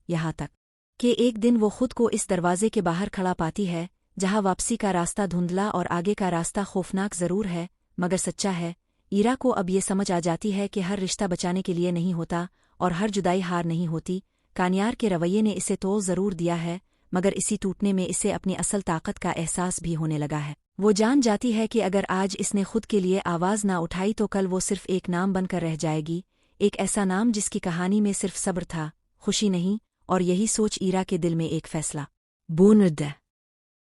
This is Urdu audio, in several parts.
یہاں تک کہ ایک دن وہ خود کو اس دروازے کے باہر کھڑا پاتی ہے جہاں واپسی کا راستہ دھندلا اور آگے کا راستہ خوفناک ضرور ہے مگر سچا ہے۔ ایرا کو اب یہ سمجھ آ جاتی ہے کہ ہر رشتہ بچانے کے لیے نہیں ہوتا اور ہر جدائی ہار نہیں ہوتی۔ کانیار کے رویے نے اسے توڑ ضرور دیا ہے مگر اسی ٹوٹنے میں اسے اپنی اصل طاقت کا احساس بھی ہونے لگا ہے۔ وہ جان جاتی ہے کہ اگر آج اس نے خود کے لیے آواز نہ اٹھائی تو کل وہ صرف ایک نام بن کر رہ جائے گی، ایک ایسا نام جس کی کہانی میں صرف صبر تھا، خوشی نہیں۔ اور یہی سوچ ایرا کے دل میں ایک فیصلہ بوند ہے۔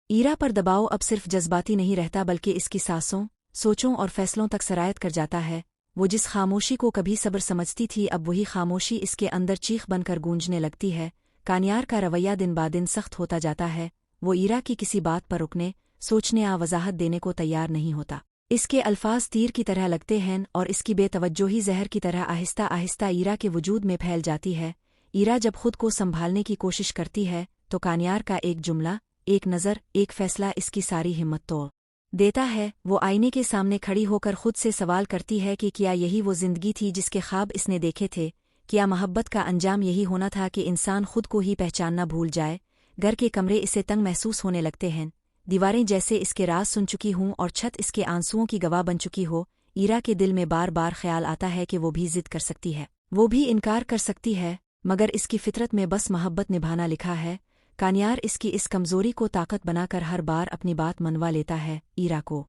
ایرا پر دباؤ اب صرف جذباتی نہیں رہتا بلکہ اس کی سانسوں، سوچوں اور فیصلوں تک سرایت کر جاتا ہے۔ وہ جس خاموشی کو کبھی صبر سمجھتی تھی اب وہی خاموشی اس کے اندر چیخ بن کر گونجنے لگتی ہے۔ کانیار کا رویہ دن بعدن سخت ہوتا جاتا ہے۔ وہ ایرا کی کسی بات پر رکنے، سوچنے وضاحت دینے کو تیار نہیں ہوتا۔ اس کے الفاظ تیر کی طرح لگتے ہیں اور اس کی بے توجہی زہر کی طرح آہستہ آہستہ ایرا کے وجود میں پھیل جاتی ہے۔ ایرا جب خود کو سنبھالنے کی کوشش کرتی ہے تو کانیار کا ایک جملہ، ایک نظر، ایک فیصلہ اس کی ساری ہمت توڑ دیتا ہے۔ وہ آئینے کے سامنے کھڑی ہو کر خود سے سوال کرتی ہے کہ کیا یہی وہ زندگی تھی جس کے خواب اس نے دیکھے تھے؟ کیا محبت کا انجام یہی ہونا تھا کہ انسان خود کو ہی پہچاننا بھول جائے؟ گھر کے کمرے اسے تنگ محسوس ہونے لگتے ہیں، دیواریں جیسے اس کے راز سن چکی ہوں اور چھت اس کے آنسوؤں کی گواہ بن چکی ہو۔ ایرا کے دل میں بار بار خیال آتا ہے کہ وہ بھی ضد کر سکتی ہے، وہ بھی انکار کر سکتی ہے، مگر اس کی فطرت میں بس محبت نبھانا لکھا ہے۔ کانیار اس کی اس کمزوری کو طاقت بنا کر ہر بار اپنی بات منوا لیتا ہے۔ ایرا کو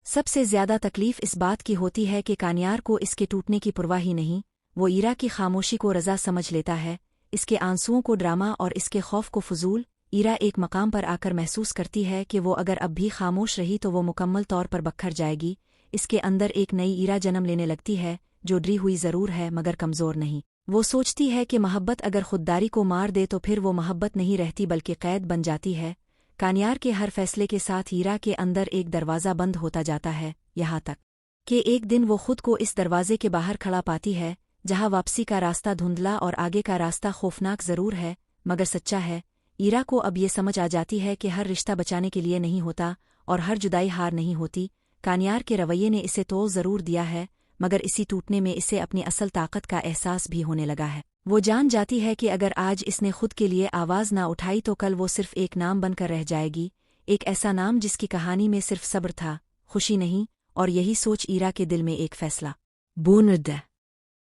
سب سے زیادہ تکلیف اس بات کی ہوتی ہے کہ کانیار کو اس کے ٹوٹنے کی پرواہ ہی نہیں۔ وہ ایرا کی خاموشی کو رضا سمجھ لیتا ہے، اس کے آنسوؤں کو ڈرامہ اور اس کے خوف کو فضول۔ ایرا ایک مقام پر آ کر محسوس کرتی ہے کہ وہ اگر اب بھی خاموش رہی تو وہ مکمل طور پر بکھر جائے گی۔ اس کے اندر ایک نئی ایرا جنم لینے لگتی ہے جو ڈری ہوئی ضرور ہے مگر کمزور نہیں۔ وہ سوچتی ہے کہ محبت اگر خودداری کو مار دے تو پھر وہ محبت نہیں رہتی بلکہ قید بن جاتی ہے۔ کانیار کے ہر فیصلے کے ساتھ ایرا کے اندر ایک دروازہ بند ہوتا جاتا ہے، یہاں تک کہ ایک دن وہ خود کو اس دروازے کے باہر کھڑا پاتی ہے جہاں واپسی کا راستہ دھندلا اور آگے کا راستہ خوفناک ضرور ہے مگر سچا ہے۔ ایرا کو اب یہ سمجھ آ جاتی ہے کہ ہر رشتہ بچانے کے لیے نہیں ہوتا اور ہر جدائی ہار نہیں ہوتی۔ کانیار کے رویے نے اسے توڑ ضرور دیا ہے مگر اسی ٹوٹنے میں اسے اپنی اصل طاقت کا احساس بھی ہونے لگا ہے۔ وہ جان جاتی ہے کہ اگر آج اس نے خود کے لیے آواز نہ اٹھائی تو کل وہ صرف ایک نام بن کر رہ جائے گی، ایک ایسا نام جس کی کہانی میں صرف صبر تھا، خوشی نہیں۔ اور یہی سوچ ایرا کے دل میں ایک فیصلہ بوند ہے۔